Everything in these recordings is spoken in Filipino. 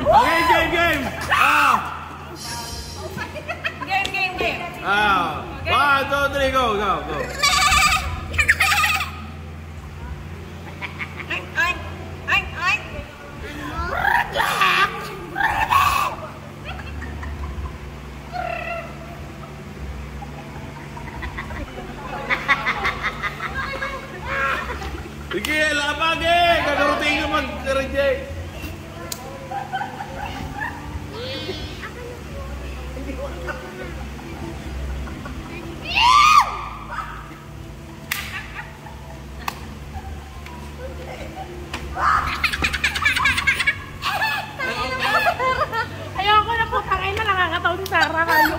Okay, game! Game! 1, 2, 3, go! Sige, lapag eh! Gagarutin ka mag-reject! Ayoko na po, tangay na nakakataw si Sarah kayo.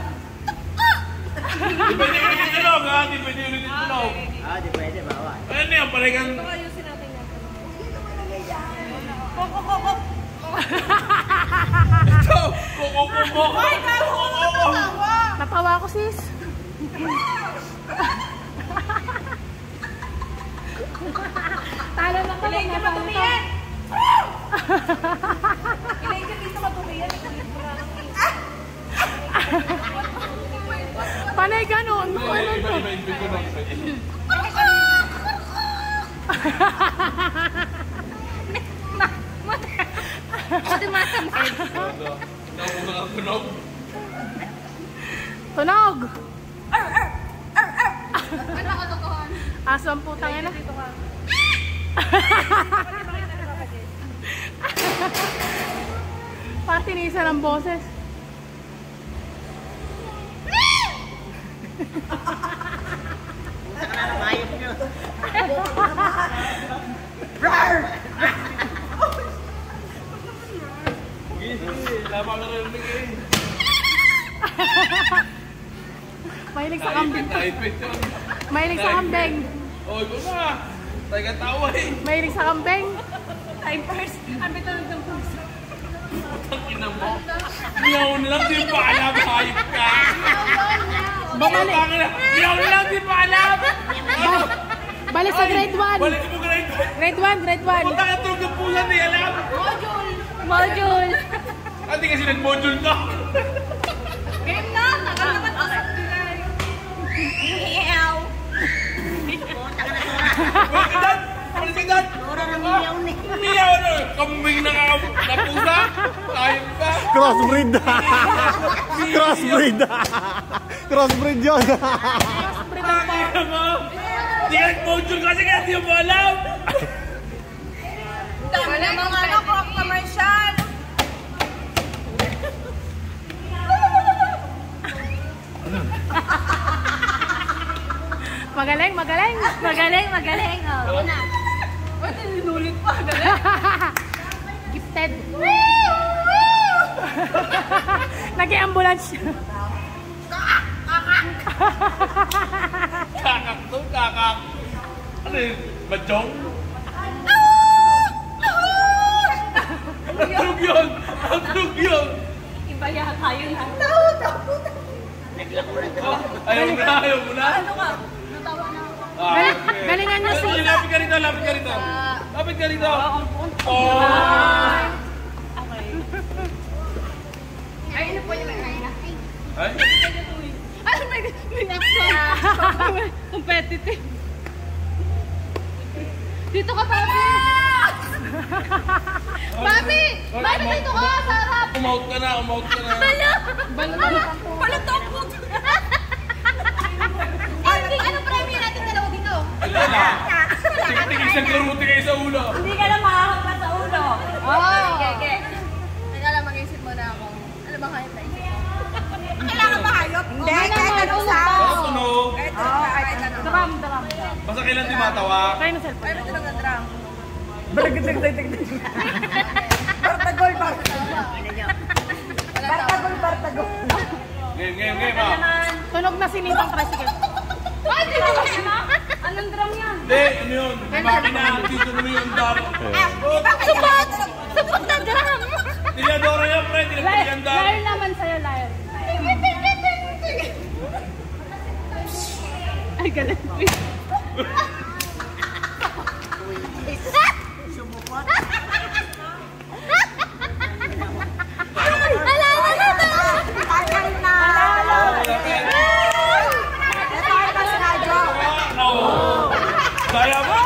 Di pwede ulit yung tulog ha? Di pwede ulit yung tulog. Di pwede, bawal. Ano yan, palikan? Ito ayusin natin yan. Ito! Kukukubo! Ay, kaya ko natawa! Natawa ako, sis. Talo na kami. Ilayin ka matumiyan! Ilayin ka dito matumiyan. Panay ganun. Tunog! Ano ka totohan? Aso ang putang ina. Partinisa ng boses. Mayop nyo. Lama ka rin eh. Mahilig sa kambing. Naipit yun. Mahilig sa kambing. O, ito na. Tayo ka tawa eh. Mahilig sa kambing. Time first. Ang bitulog ng puso. Ang ina mo. Miyaw na lang, di pa alam. Hayop ka. Bumalik. Miyaw na lang, di pa alam. Balik sa grade 1. Balik mo grade 1. Grade 1. Punta ka tulog ng pusa, di alam. Module. Hindi kasi nag-module ka. Game na! Tagal naman to sa Meow! Palisigdan! Tura ng miyaw ni. Miyaw na! Kambing na pusa! Hayop ka! Crossbreed. Crossbreed yun. Kaya mo! Di ka nag-module kasi kaya di mo alam! Dami na mga ano, commercial! Magaling. Oh. Uy, ninulit pa. Galing. Gifted. Nag-i-ambulance. Kakak to, kakak! Ano yun? Bajong? Ang tulog yun! Iba yata yun ha. Ayaw mo na? Ano ka? Natawa na ako. Galingan nyo, sis. Lapit ka rito! Lapit ka rito! Oh! Okay. Ay, ano po yung kanina? Ay? Ano may nasa? Competitive. Dito ka, Papi! Papi! Papi, dito ka! Sa harap! Umout ka na! Balatok mo! Anong premium natin dalawa dito? Alala! Tingin sa klaruti kayo sa ulo! Hindi ka na makakapa sa ulo. Okay. Teka lang, mag-isip mo na ako. Ano ba kaya tayo? Kailangan ba hayop? Hindi, kahit ano sa... Tunog! Kahit ano. Drum. Basta kailan di matawa? Kayo na cellphone. Pero tunog ng drum. Bartagol. Game ha! Tunog na sinitang tricycle. Ay, di ba na? Anong drum yan? Hindi, ano yun? Makina, dito na yung daro. Sabot na drum! Niladora yan, pre! Niladora yan daro. Liar naman sa'yo, liar. Ay, galit. Kaya mo?